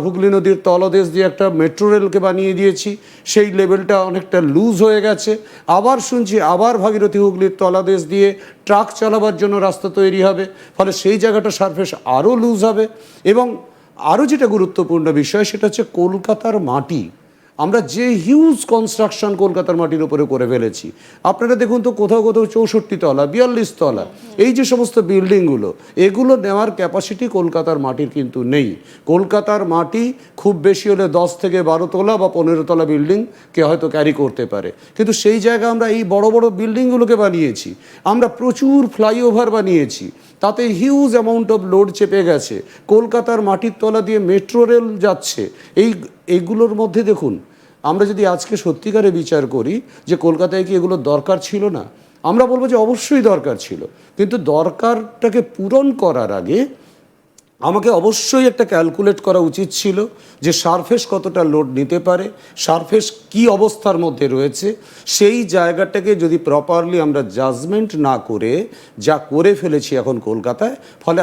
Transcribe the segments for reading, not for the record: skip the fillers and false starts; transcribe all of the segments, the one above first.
হুগলি নদীর তলদেশ দিয়ে একটা মেট্রো রেলকে বানিয়ে দিয়েছি, সেই লেভেলটা অনেকটা লুজ হয়ে গেছে। আবার শুনছি আবার ভাগীরথী হুগলির তলদেশ দিয়ে ট্রাক চালাবার জন্য রাস্তা তৈরি হবে, ফলে সেই জায়গাটা সারফেস আরও লুজ হবে। এবং আরও যেটা গুরুত্বপূর্ণ বিষয় সেটা হচ্ছে কলকাতার মাটি। আমরা যে হিউজ কনস্ট্রাকশন কলকাতার মাটির উপরে করে ফেলেছি, আপনারা দেখুন তো কোথাও কোথাও 64 তলা 42 তলা এই যে সমস্ত বিল্ডিংগুলো, এগুলো নেওয়ার ক্যাপাসিটি কলকাতার মাটির কিন্তু নেই। কলকাতার মাটি খুব বেশি হলে 10 থেকে 12 তলা বা 15 তলা বিল্ডিংকে হয়তো ক্যারি করতে পারে, কিন্তু সেই জায়গায় আমরা এই বড় বড় বিল্ডিংগুলোকে বানিয়েছি, আমরা প্রচুর ফ্লাইওভার বানিয়েছি, তাতে হিউজ অ্যামাউন্ট অফ লোড চেপে গেছে, কলকাতার মাটির তলা দিয়ে মেট্রো রেল যাচ্ছে। এইগুলোর মধ্যে দেখুন, আমরা যদি আজকে সত্যিকারে বিচার করি যে কলকাতায় কি এগুলো দরকার ছিল না, আমরা বলবো যে অবশ্যই দরকার ছিল, কিন্তু দরকারটাকে পূরণ করার আগে আমাকে অবশ্যই একটা ক্যালকুলেট করা উচিত ছিল যে সারফেস কতটা লোড নিতে পারে, সারফেস কি অবস্থার মধ্যে রয়েছে, সেই জায়গাটাকে যদি প্রপারলি আমরা জাজমেন্ট না করে যা করে ফেলেছি এখন কলকাতায়, ফলে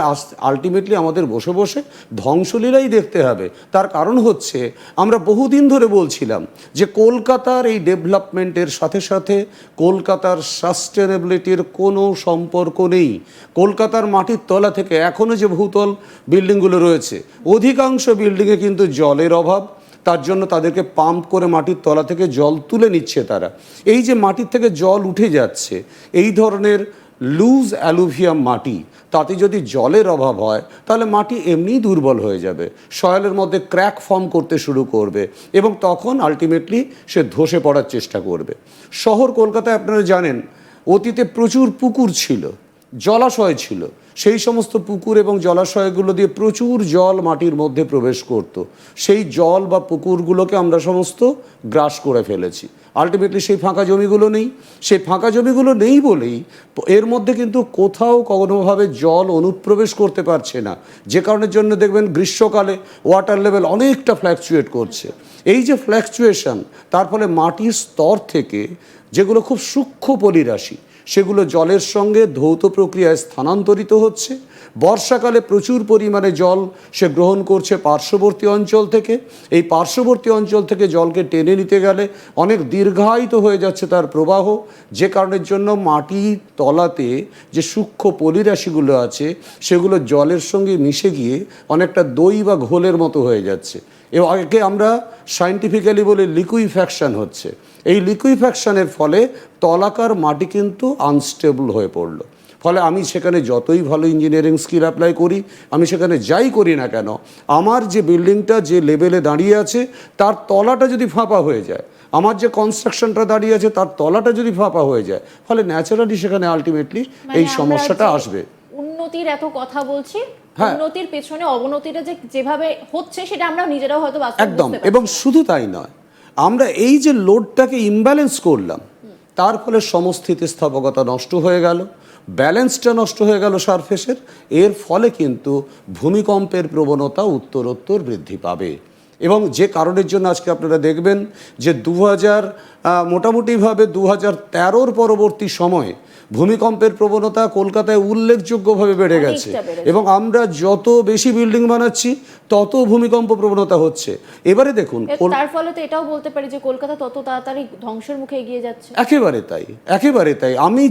আলটিমেটলি আমাদের বসে বসে ধ্বংসলীলাই দেখতে হবে। তার কারণ হচ্ছে আমরা বহুদিন ধরে বলছিলাম যে কলকাতার এই ডেভেলপমেন্টের সাথে সাথে কলকাতার সাস্টেনেবিলিটির কোনো সম্পর্ক নেই। কলকাতার মাটির তলা থেকে এখনও যে ভূতল বিল্ডিংগুলো রয়েছে, অধিকাংশ বিল্ডিংয়ে কিন্তু জলের অভাব, তার জন্য তাদেরকে পাম্প করে মাটির তলা থেকে জল তুলে নিচ্ছে তারা। এই যে মাটির থেকে জল উঠে যাচ্ছে, এই ধরনের লুজ অ্যালুভিয়াম মাটি, তাতে যদি জলের অভাব হয় তাহলে মাটি এমনিই দুর্বল হয়ে যাবে, সয়েলের মধ্যে ক্র্যাক ফর্ম করতে শুরু করবে এবং তখন আলটিমেটলি সে ধসে পড়ার চেষ্টা করবে। শহর কলকাতায় আপনারা জানেন অতীতে প্রচুর পুকুর ছিল, জলাশয় ছিল, সেই সমস্ত পুকুর এবং জলাশয়গুলো দিয়ে প্রচুর জল মাটির মধ্যে প্রবেশ করত, সেই জল বা পুকুরগুলোকে আমরা সমস্ত গ্রাস করে ফেলেছি। আলটিমেটলি সেই ফাঁকা জমিগুলো নেই, সেই ফাঁকা জমিগুলো নেই বলেই এর মধ্যে কিন্তু কোথাও কোনোভাবে জল অনুপ্রবেশ করতে পারছে না, যে কারণের জন্য দেখবেন গ্রীষ্মকালে ওয়াটার লেভেল অনেকটা ফ্ল্যাকচুয়েট করছে। এই যে ফ্ল্যাকচুয়েশন, তার ফলে মাটির স্তর থেকে যেগুলো খুব সূক্ষ্ম পলিরাশি সেগুলো জলের সঙ্গে ধৌত প্রক্রিয়ায় স্থানান্তরিত হচ্ছে। বর্ষাকালে প্রচুর পরিমাণে জল সে গ্রহণ করছে পার্শ্ববর্তী অঞ্চল থেকে, এই পার্শ্ববর্তী অঞ্চল থেকে জলকে টেনে নিতে গেলে অনেক দীর্ঘায়িত হয়ে যাচ্ছে তার প্রবাহ, যে কারণের জন্য মাটির তলাতে যে সূক্ষ্ম পলিরাশিগুলো আছে সেগুলো জলের সঙ্গে মিশে গিয়ে অনেকটা দই বা ঘোলের মতো হয়ে যাচ্ছে। একে আমরা সায়েন্টিফিক্যালি বলি লিকুইফ্যাকশন হচ্ছে। এই লিকুইফ্যাকশনের ফলে তলাকার মাটি কিন্তু আনস্টেবল হয়ে পড়লো। ফলে আমি সেখানে যতই ভালো ইঞ্জিনিয়ারিং স্কিল অ্যাপ্লাই করি, আমি সেখানে যাই করি না কেন, আমার যে বিল্ডিংটা যে লেভেলে দাঁড়িয়ে আছে তার তলাটা যদি ফাঁপা হয়ে যায়, আমার যে কনস্ট্রাকশনটা দাঁড়িয়ে আছে তার তলাটা যদি ফাঁপা হয়ে যায়, ফলে ন্যাচারালি সেখানে আলটিমেটলি এই সমস্যাটা আসবে। উন্নতির এত কথা বলছি, উন্নতির পেছনে অবনতিটা যেভাবে হচ্ছে সেটা আমরা নিজেরাও হয়তো একদম। এবং শুধু তাই নয়, আমরা এই যে লোডটাকে ইমব্যালেন্স করলাম, তার ফলে সমস্থিতিস্থাপকতা নষ্ট হয়ে গেল, ব্যালেন্সটা নষ্ট হয়ে গেল সারফেসের। এর ফলে কিন্তু ভূমিকম্পের প্রবণতা উত্তরোত্তর বৃদ্ধি পাবে। এবং যে কারণের জন্য আজকে আপনারা দেখবেন যে মোটামুটিভাবে 2013 পরবর্তী সময়ে ভূমিকম্পের প্রবণতা কলকাতায় উল্লেখযোগ্যভাবে বেড়ে গেছে, এবং আমরা যত বেশি বিল্ডিং বানাচ্ছি তত ভূমিকম্প প্রবণতা হচ্ছে। এবারে দেখুন, তার ফলে তো এটাও বলতে পারি যে কলকাতা তত তাড়াতাড়ি ধ্বংসের মুখে এগিয়ে যাচ্ছে। একেবারে তাই, একেবারে তাই। আমি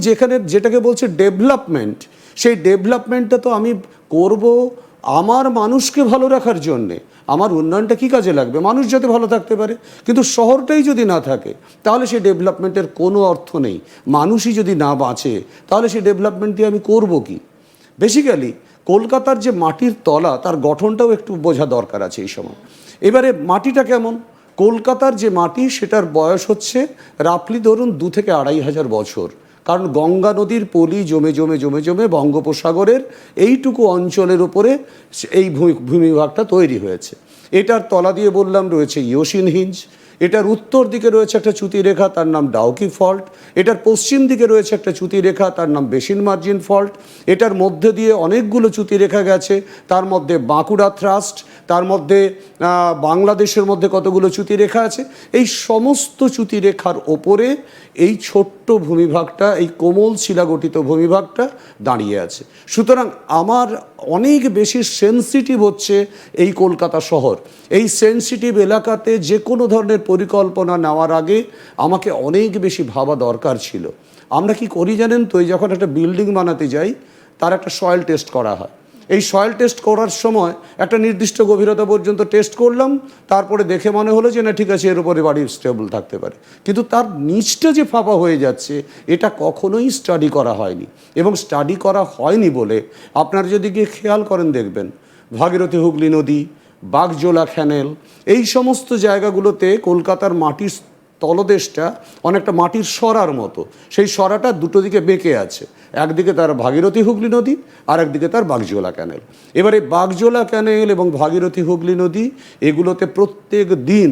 যেটাকে বলছি ডেভেলপমেন্ট, সেই ডেভেলপমেন্টটা তো আমি করব আমার মানুষকে ভালো রাখার জন্যে। আমার উন্নয়নটা কী কাজে লাগবে? মানুষ যাতে ভালো থাকতে পারে। কিন্তু শহরটাই যদি না থাকে তাহলে সেই ডেভেলপমেন্টের কোনো অর্থ নেই। মানুষই যদি না বাঁচে তাহলে সেই ডেভেলপমেন্ট দিয়ে আমি করব কি? বেসিক্যালি কলকাতার যে মাটির তলা, তার গঠনটাও একটু বোঝা দরকার আছে এই সময়। এবারে মাটিটা কেমন? কলকাতার যে মাটি সেটার বয়স হচ্ছে রাফলি ধরুন 2 থেকে 2,500 বছর, কারণ গঙ্গা নদীর পলি জমে জমে জমে জমে বঙ্গোপসাগরের এইটুকু অঞ্চলের উপরে এই ভূমিভাগটা তৈরি হয়েছে। এটার তলা দিয়ে বললাম রয়েছে ইয়োশিন হিঞ্জ, এটার উত্তর দিকে রয়েছে একটা চ্যুতিরেখা, তার নাম ডাউকি ফল্ট, এটার পশ্চিম দিকে রয়েছে একটা চ্যুতিরেখা, তার নাম বেসিন মার্জিন ফল্ট, এটার মধ্যে দিয়ে অনেকগুলো চ্যুতিরেখা গেছে, তার মধ্যে বাঁকুড়া থ্রাস্ট, তার মধ্যে বাংলাদেশের মধ্যে কতগুলো চ্যুতিরেখা আছে, এই সমস্ত চ্যুতিরেখার ওপরে এই ছোট্ট ভূমিভাগটা, এই কোমল শিলাগঠিত ভূমিভাগটা দাঁড়িয়ে আছে। সুতরাং আমার অনেক বেশি সেনসিটিভ হচ্ছে এই কলকাতা শহর। এই সেনসিটিভ এলাকাতে যে কোনো ধরনের পরিকল্পনা নেওয়ার আগে আমাকে অনেক বেশি ভাবা দরকার ছিল। আমরা কি করি জানেন তো, এই যখন একটা বিল্ডিং বানাতে যাই তার একটা সয়েল টেস্ট করা হয়। এই সয়েল টেস্ট করার সময় একটা নির্দিষ্ট গভীরতা পর্যন্ত টেস্ট করলাম, তারপরে দেখে মনে হলো যে না ঠিক আছে, এর উপরে বাড়ি স্টেবল থাকতে পারে। কিন্তু তার নিচটা যে ফাঁপা হয়ে যাচ্ছে এটা কখনোই স্টাডি করা হয়নি, এবং স্টাডি করা হয়নি বলে আপনারা যদি গিয়ে খেয়াল করেন দেখবেন ভাগীরথী হুগলি নদী, বাগজোলা খ্যানেল, এই সমস্ত জায়গাগুলোতে কলকাতার মাটির তলদেশটা অনেকটা মাটির সরার মতো। সেই সরাটা দুটো দিকে বেঁকে আছে, একদিকে তার ভাগীরথী হুগলি নদী আর একদিকে তার বাগজোলা ক্যানেল। এবারে বাগজোলা ক্যানেল এবং ভাগীরথী হুগলি নদী এগুলোতে প্রত্যেক দিন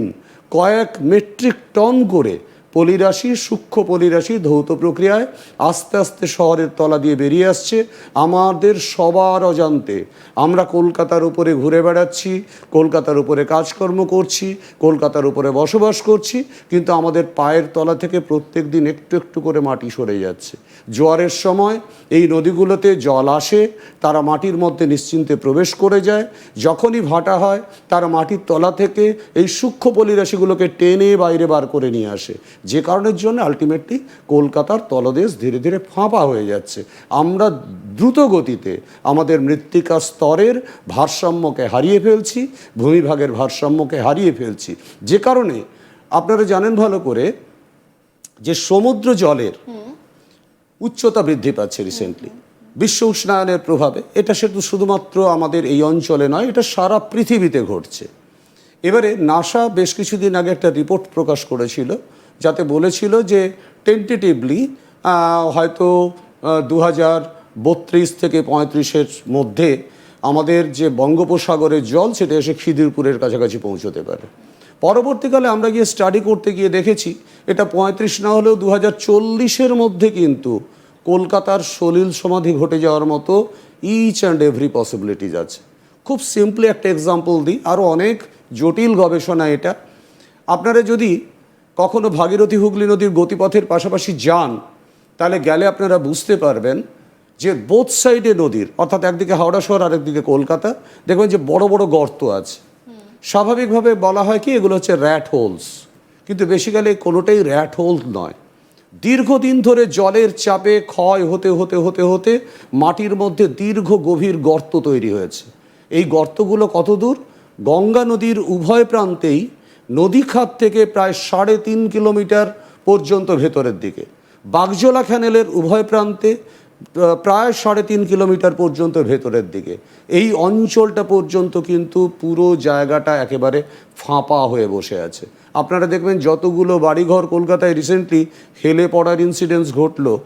কয়েক মেট্রিক টন করে পলিরাশি, সূক্ষ্ম পলিরাশি ধৌত প্রক্রিয়ায় আস্তে আস্তে শহরের তলা দিয়ে বেরিয়ে আসছে। আমাদের সবার অজান্তে আমরা কলকাতার উপরে ঘুরে বেড়াচ্ছি, কলকাতার উপরে কাজকর্ম করছি, কলকাতার উপরে বসবাস করছি, কিন্তু আমাদের পায়ের তলা থেকে প্রত্যেক দিন একটু একটু করে মাটি সরে যাচ্ছে। জোয়ারের সময় এই নদীগুলোতে জল আসে, তারা মাটির মধ্যে নিশ্চিন্তে প্রবেশ করে যায়। যখনই ভাটা হয় তারা মাটির তলা থেকে এই সূক্ষ্ম পলিরাশিগুলোকে টেনে বাইরে বার করে নিয়ে আসে, যে কারণের জন্য আলটিমেটলি কলকাতার তলদেশ ধীরে ধীরে ফাঁপা হয়ে যাচ্ছে। আমরা দ্রুত গতিতে আমাদের মৃত্তিকা স্তরের ভারসাম্যকে হারিয়ে ফেলছি, ভূমিভাগের ভারসাম্যকে হারিয়ে ফেলছি, যে কারণে আপনারা জানেন ভালো করে যে সমুদ্র জলের উচ্চতা বৃদ্ধি পাচ্ছে রিসেন্টলি বিশ্ব উষ্ণায়নের প্রভাবে। এটা শুধুমাত্র আমাদের এই অঞ্চলে নয়, এটা সারা পৃথিবীতে ঘটছে। এবারে নাসা বেশ কিছুদিন আগে একটা রিপোর্ট প্রকাশ করেছিল, যাতে বলেছিল যে টেন্টেটিভলি হয়তো 2032 থেকে 35-এর মধ্যে আমাদের যে বঙ্গোপসাগরের জল সেটা এসে খিদিরপুরের কাছাকাছি পৌঁছতে পারে। পরবর্তীকালে আমরা গিয়ে স্টাডি করতে গিয়ে দেখেছি এটা 35 না হলেও 2040-এর মধ্যে কিন্তু কলকাতার সলিল সমাধি ঘটে যাওয়ার মতো ইচ অ্যান্ড এভরি পসিবিলিটিজ আছে। খুব সিম্পলি একটা এক্সাম্পল দিই, আরও অনেক জটিল গবেষণা এটা। আপনারা যদি কখনো ভাগীরথী হুগলি নদীর গতিপথের পাশাপাশি যান, তাহলে গেলে আপনারা বুঝতে পারবেন যে বোথ সাইডে নদীর, অর্থাৎ একদিকে হাওড়া শহর আর একদিকে কলকাতা, দেখবেন যে বড় বড় গর্ত আছে। স্বাভাবিকভাবে বলা হয় কি এগুলো হচ্ছে র্যাট হোলস, কিন্তু বেসিক্যালি কোনোটাই র্যাট হোল নয়। দীর্ঘদিন ধরে জলের চাপে ক্ষয় হতে হতে হতে হতে মাটির মধ্যে দীর্ঘ গভীর গর্ত তৈরি হয়েছে। এই গর্তগুলো কত দূর? গঙ্গা নদীর উভয় প্রান্তেই নদী খাত থেকে প্রায় 3.5 কিলোমিটার পর্যন্ত ভেতরের দিকে, বাগজোলা খ্যানেলের উভয় প্রান্তে প্রায় 3.5 কিলোমিটার পর্যন্ত ভেতরের দিকে। এই অঞ্চলটা পর্যন্ত কিন্তু পুরো জায়গাটা একেবারে ফাঁপা হয়ে বসে আছে। আপনারা দেখবেন যতগুলো বাড়িঘর কলকাতায় রিসেন্টলি হেলে পড়ার ইনসিডেন্টস ঘটলো,